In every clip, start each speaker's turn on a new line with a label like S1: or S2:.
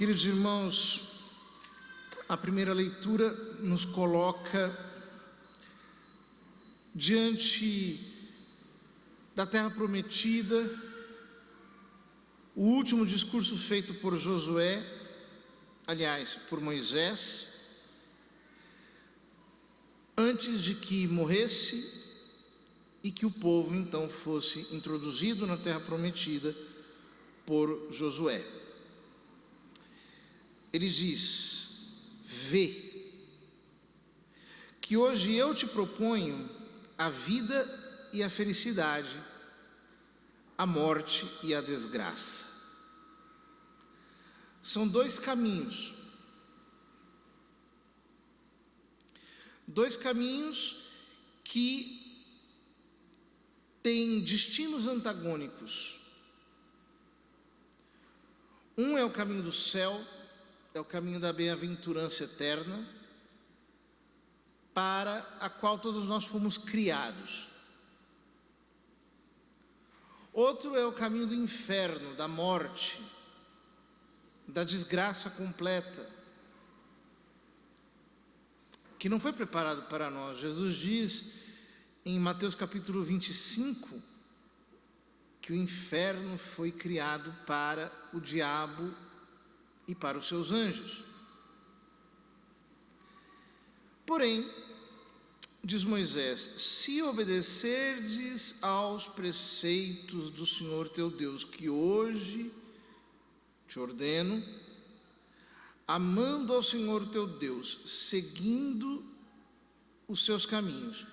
S1: Queridos irmãos, a primeira leitura nos coloca diante da terra prometida, o último discurso feito por Josué, aliás, por Moisés, antes de que morresse e que o povo então fosse introduzido na terra prometida por Josué. Ele diz: vê, que hoje eu te proponho a vida e a felicidade, a morte e a desgraça. São dois caminhos que têm destinos antagônicos. Um é o caminho do céu, é o caminho da bem-aventurança eterna, para a qual todos nós fomos criados. Outro é o caminho do inferno, da morte, da desgraça completa, que não foi preparado para nós. Jesus diz em Mateus capítulo 25, que o inferno foi criado para o diabo e para os seus anjos. Porém, diz Moisés: se obedecerdes aos preceitos do Senhor teu Deus, que hoje te ordeno, amando ao Senhor teu Deus, seguindo os seus caminhos,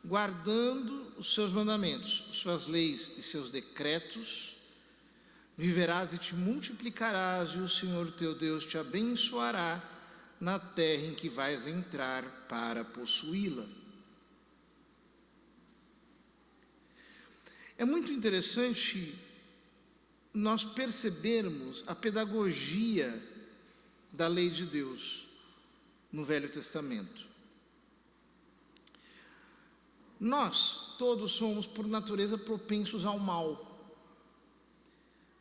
S1: guardando os seus mandamentos, suas leis e seus decretos, viverás e te multiplicarás, e o Senhor teu Deus te abençoará na terra em que vais entrar para possuí-la. É muito interessante nós percebermos a pedagogia da lei de Deus no Velho Testamento. Nós todos somos, por natureza, propensos ao mal.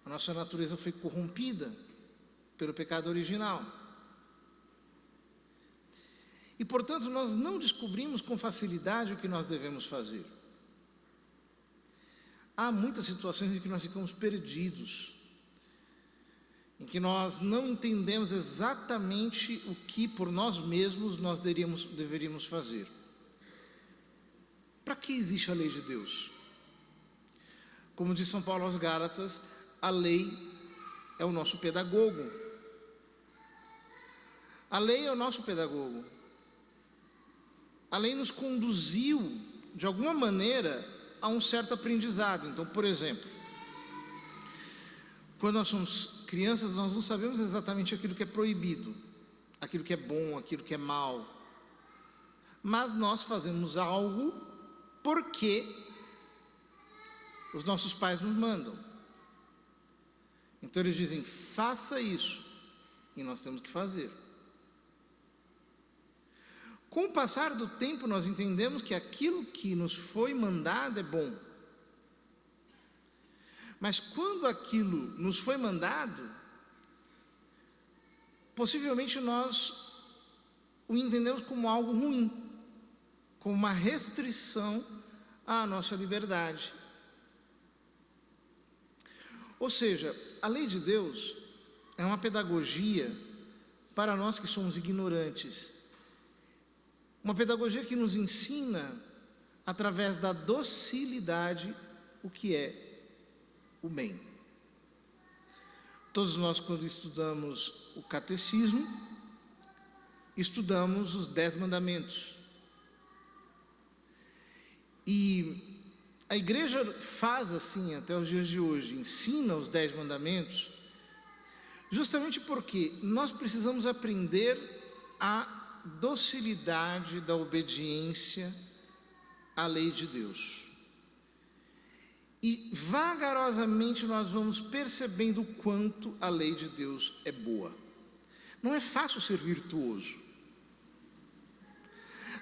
S1: A nossa natureza foi corrompida pelo pecado original. E, portanto, nós não descobrimos com facilidade o que nós devemos fazer. Há muitas situações em que nós ficamos perdidos, em que nós não entendemos exatamente o que por nós mesmos nós deveríamos fazer. Para que existe a lei de Deus? Como diz São Paulo aos Gálatas, a lei é o nosso pedagogo. A lei é o nosso pedagogo. A lei nos conduziu, de alguma maneira, a um certo aprendizado. Então, por exemplo, quando nós somos crianças, nós não sabemos exatamente aquilo que é proibido, aquilo que é bom, aquilo que é mal. Mas nós fazemos algo porque os nossos pais nos mandam. Então eles dizem: faça isso, e nós temos que fazer. Com o passar do tempo, nós entendemos que aquilo que nos foi mandado é bom. Mas quando aquilo nos foi mandado, possivelmente nós o entendemos como algo ruim, como uma restrição à nossa liberdade. Ou seja, a lei de Deus é uma pedagogia para nós que somos ignorantes. Uma pedagogia que nos ensina, através da docilidade, o que é o bem. Todos nós, quando estudamos o catecismo, estudamos os 10 mandamentos. E a igreja faz assim até os dias de hoje, ensina os 10 mandamentos, justamente porque nós precisamos aprender a docilidade da obediência à lei de Deus. E vagarosamente nós vamos percebendo o quanto a lei de Deus é boa. Não é fácil ser virtuoso.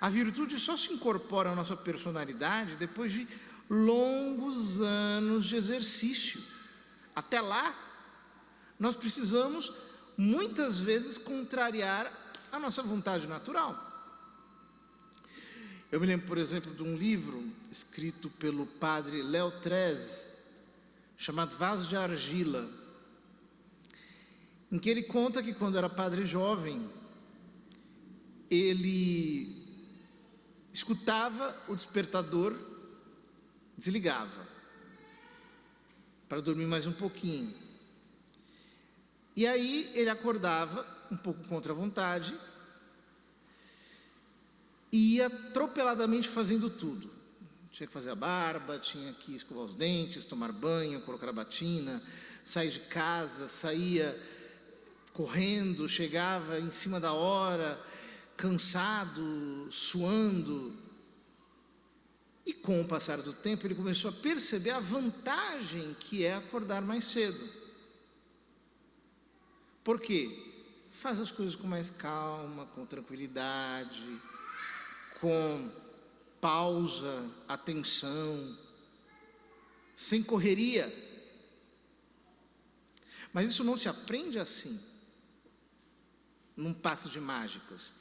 S1: A virtude só se incorpora à nossa personalidade depois de longos anos de exercício. Até lá, nós precisamos muitas vezes contrariar a nossa vontade natural. Eu me lembro, por exemplo, de um livro escrito pelo padre Léo Trez, chamado Vaso de Argila, em que ele conta que quando era padre jovem, ele escutava o despertador, desligava, para dormir mais um pouquinho. E aí ele acordava, um pouco contra a vontade, e ia atropeladamente fazendo tudo. Tinha que fazer a barba, tinha que escovar os dentes, tomar banho, colocar a batina, sair de casa, saía correndo, chegava em cima da hora, cansado, suando. E com o passar do tempo ele começou a perceber a vantagem que é acordar mais cedo. Por quê? Faz as coisas com mais calma, com tranquilidade, com pausa, atenção, sem correria. Mas isso não se aprende assim, num passe de mágicas.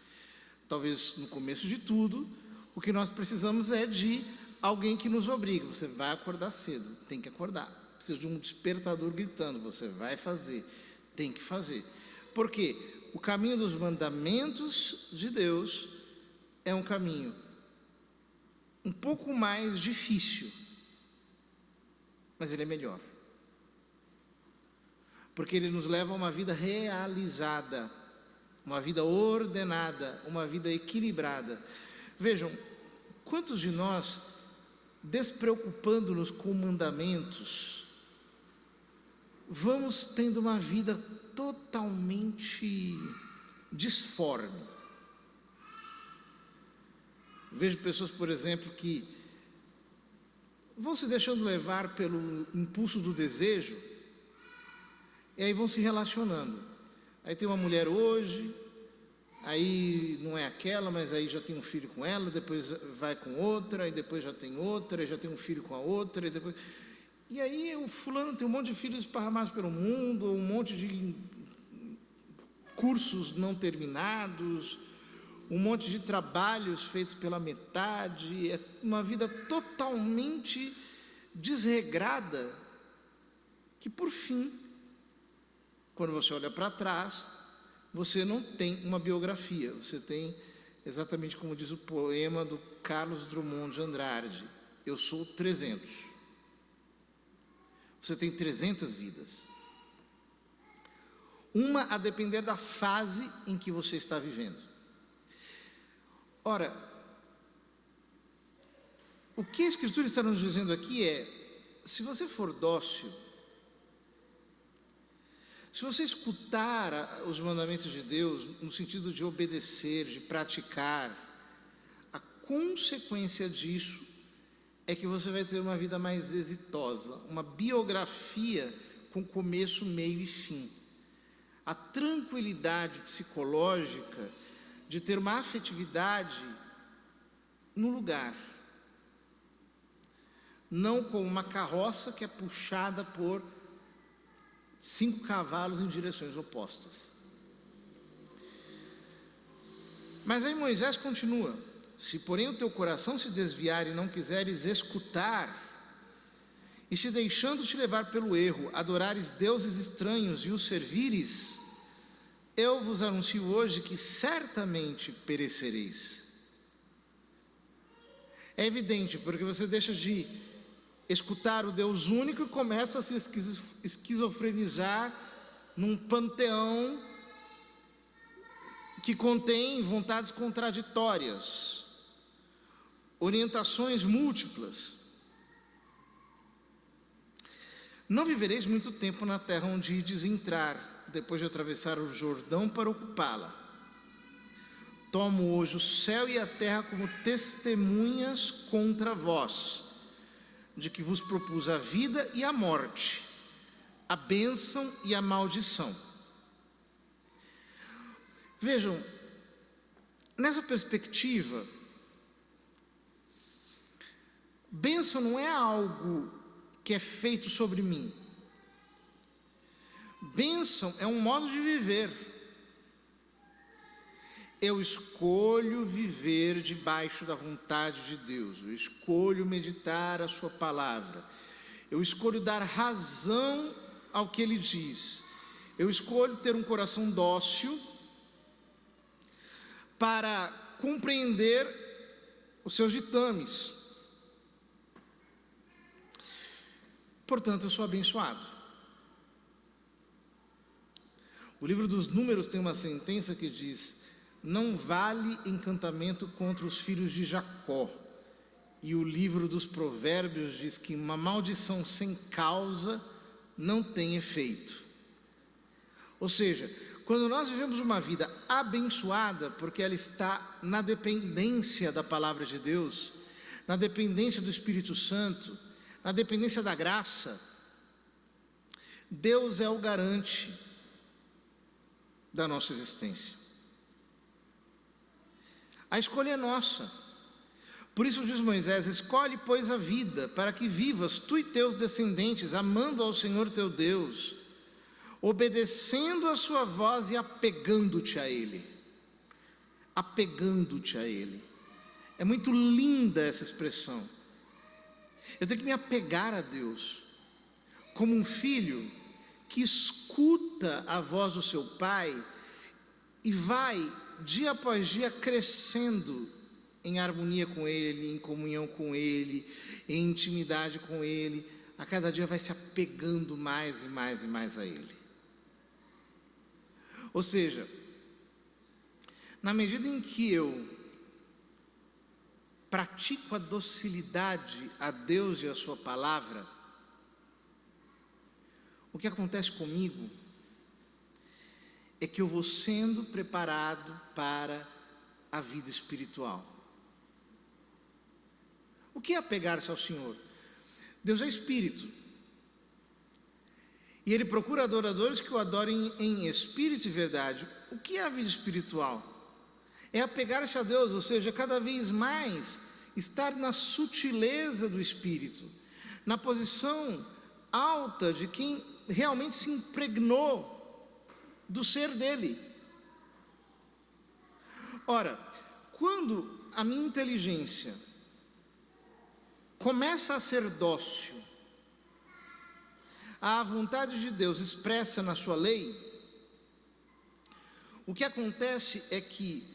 S1: Talvez no começo de tudo, o que nós precisamos é de alguém que nos obrigue. Você vai acordar cedo, tem que acordar. Precisa de um despertador gritando, você vai fazer, tem que fazer. Por quê? O caminho dos mandamentos de Deus é um caminho um pouco mais difícil, mas ele é melhor. Porque ele nos leva a uma vida realizada, uma vida ordenada, uma vida equilibrada. Vejam, quantos de nós, despreocupando-nos com mandamentos, vamos tendo uma vida totalmente disforme. Vejo pessoas, por exemplo, que vão se deixando levar pelo impulso do desejo, e aí vão se relacionando. Aí tem uma mulher hoje, aí não é aquela, mas aí já tem um filho com ela, depois vai com outra, e depois já tem outra, e já tem um filho com a outra, e aí o fulano tem um monte de filhos esparramados pelo mundo, um monte de cursos não terminados, um monte de trabalhos feitos pela metade, é uma vida totalmente desregrada, que por fim, quando você olha para trás, você não tem uma biografia, você tem exatamente como diz o poema do Carlos Drummond de Andrade, eu sou 300. Você tem 300 vidas. Uma a depender da fase em que você está vivendo. Ora, o que a Escritura está nos dizendo aqui é, se você for dócil, se você escutar os mandamentos de Deus, no sentido de obedecer, de praticar, a consequência disso é que você vai ter uma vida mais exitosa, uma biografia com começo, meio e fim. A tranquilidade psicológica de ter uma afetividade no lugar, não como uma carroça que é puxada por 5 cavalos em direções opostas. Mas aí Moisés continua: se porém o teu coração se desviar e não quiseres escutar, e se deixando te levar pelo erro, adorares deuses estranhos e os servires, eu vos anuncio hoje que certamente perecereis. É evidente, porque você deixa de escutar o Deus único e começa a se esquizofrenizar num panteão que contém vontades contraditórias, orientações múltiplas. Não vivereis muito tempo na terra onde ides entrar, depois de atravessar o Jordão para ocupá-la. Tomo hoje o céu e a terra como testemunhas contra vós, de que vos propus a vida e a morte, a bênção e a maldição. Vejam, nessa perspectiva, bênção não é algo que é feito sobre mim. Bênção é um modo de viver. Eu escolho viver debaixo da vontade de Deus. Eu escolho meditar a sua palavra. Eu escolho dar razão ao que Ele diz. Eu escolho ter um coração dócil para compreender os seus ditames. Portanto, eu sou abençoado. O livro dos Números tem uma sentença que diz: não vale encantamento contra os filhos de Jacó. E o livro dos Provérbios diz que uma maldição sem causa não tem efeito. Ou seja, quando nós vivemos uma vida abençoada, porque ela está na dependência da palavra de Deus, na dependência do Espírito Santo, na dependência da graça, Deus é o garante da nossa existência. A escolha é nossa. Por isso diz Moisés: escolhe, pois, a vida, para que vivas, tu e teus descendentes, amando ao Senhor teu Deus, obedecendo a sua voz e apegando-te a Ele. Apegando-te a Ele. É muito linda essa expressão. Eu tenho que me apegar a Deus, como um filho que escuta a voz do seu pai e vai, dia após dia, crescendo em harmonia com Ele, em comunhão com Ele, em intimidade com Ele. A cada dia vai se apegando mais e mais e mais a Ele. Ou seja, na medida em que eu pratico a docilidade a Deus e a sua palavra, o que acontece comigo é que eu vou sendo preparado para a vida espiritual. O que é apegar-se ao Senhor? Deus é Espírito. E Ele procura adoradores que o adorem em espírito e verdade. O que é a vida espiritual? É apegar-se a Deus, ou seja, cada vez mais estar na sutileza do Espírito, na posição alta de quem realmente se impregnou do ser dele. Ora, quando a minha inteligência começa a ser dócil à vontade de Deus expressa na sua lei, o que acontece é que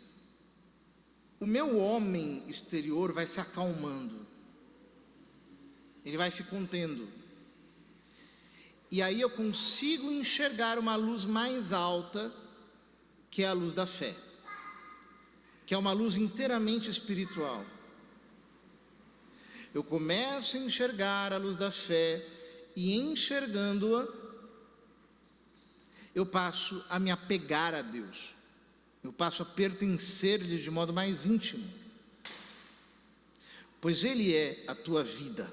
S1: o meu homem exterior vai se acalmando, ele vai se contendo, e aí eu consigo enxergar uma luz mais alta, que é a luz da fé, que é uma luz inteiramente espiritual. Eu começo a enxergar a luz da fé, e enxergando-a, eu passo a me apegar a Deus, eu passo a pertencer-lhe de modo mais íntimo, pois Ele é a tua vida,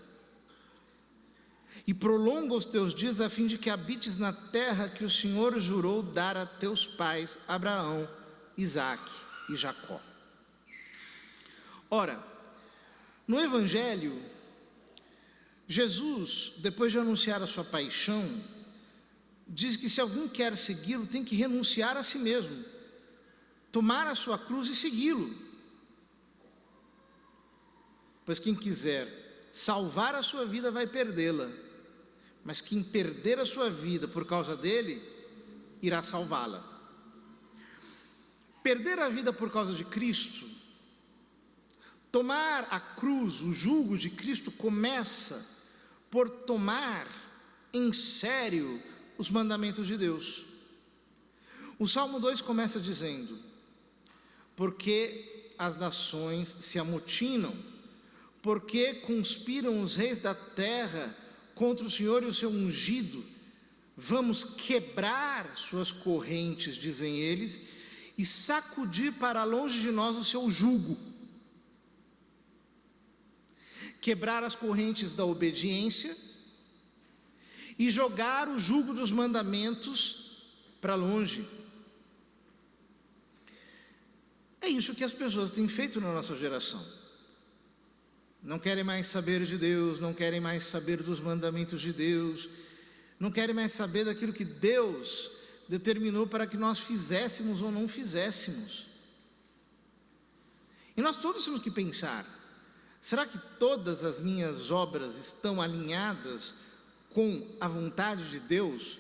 S1: e prolonga os teus dias a fim de que habites na terra que o Senhor jurou dar a teus pais, Abraão, Isaque e Jacó. Ora, no Evangelho, Jesus, depois de anunciar a sua paixão, diz que se alguém quer segui-lo, tem que renunciar a si mesmo, tomar a sua cruz e segui-lo. Pois quem quiser salvar a sua vida vai perdê-la, mas quem perder a sua vida por causa dele, irá salvá-la. Perder a vida por causa de Cristo, tomar a cruz, o jugo de Cristo, começa por tomar em sério os mandamentos de Deus. O Salmo 2 começa dizendo: porque as nações se amotinam, porque conspiram os reis da terra contra o Senhor e o seu ungido, vamos quebrar suas correntes, dizem eles, e sacudir para longe de nós o seu jugo. Quebrar as correntes da obediência e jogar o jugo dos mandamentos para longe. É isso que as pessoas têm feito na nossa geração. Não querem mais saber de Deus, não querem mais saber dos mandamentos de Deus, não querem mais saber daquilo que Deus determinou para que nós fizéssemos ou não fizéssemos. E nós todos temos que pensar: será que todas as minhas obras estão alinhadas com a vontade de Deus,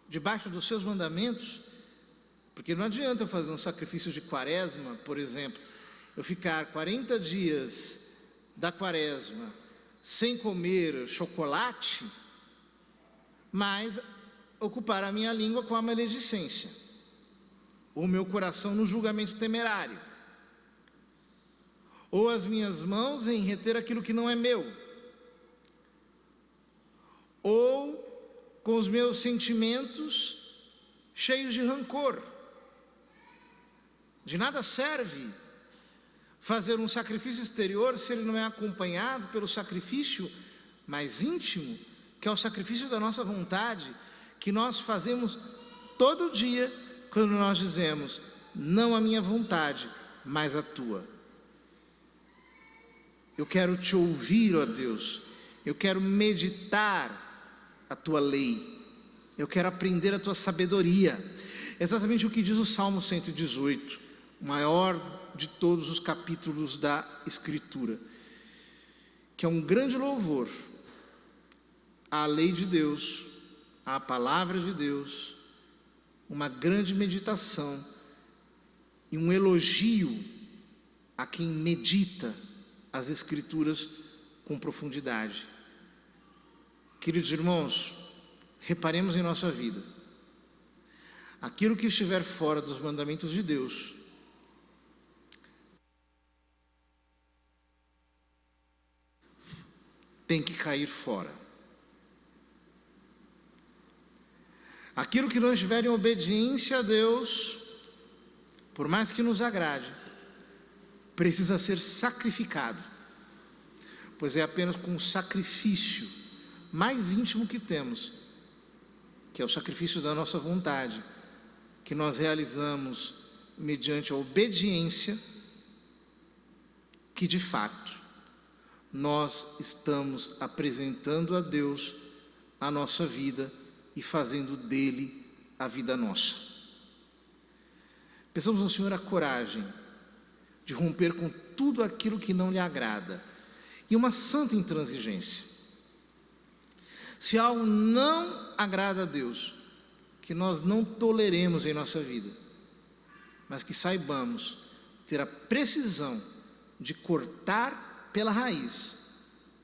S1: debaixo dos seus mandamentos? Porque não adianta eu fazer um sacrifício de quaresma, por exemplo, eu ficar 40 dias da quaresma sem comer chocolate, mas ocupar a minha língua com a maledicência, ou o meu coração no julgamento temerário, ou as minhas mãos em reter aquilo que não é meu, ou com os meus sentimentos cheios de rancor. De nada serve fazer um sacrifício exterior se ele não é acompanhado pelo sacrifício mais íntimo, que é o sacrifício da nossa vontade, que nós fazemos todo dia quando nós dizemos: não a minha vontade, mas a tua. Eu quero te ouvir, ó Deus, eu quero meditar a tua lei, eu quero aprender a tua sabedoria. Exatamente o que diz o Salmo 118, o maior de todos os capítulos da Escritura, que é um grande louvor à lei de Deus, à palavra de Deus, uma grande meditação e um elogio a quem medita as Escrituras com profundidade. Queridos irmãos, reparemos em nossa vida: aquilo que estiver fora dos mandamentos de Deus tem que cair fora. Aquilo que não estiver em obediência a Deus, por mais que nos agrade, precisa ser sacrificado, pois é apenas com o sacrifício mais íntimo que temos, que é o sacrifício da nossa vontade, que nós realizamos mediante a obediência, que de fato nós estamos apresentando a Deus a nossa vida e fazendo dele a vida nossa. Peçamos ao Senhor a coragem de romper com tudo aquilo que não lhe agrada e uma santa intransigência. Se algo não agrada a Deus, que nós não toleremos em nossa vida, mas que saibamos ter a precisão de cortar pela raiz,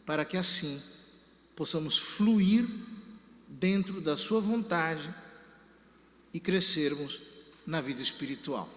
S1: para que assim possamos fluir dentro da sua vontade e crescermos na vida espiritual.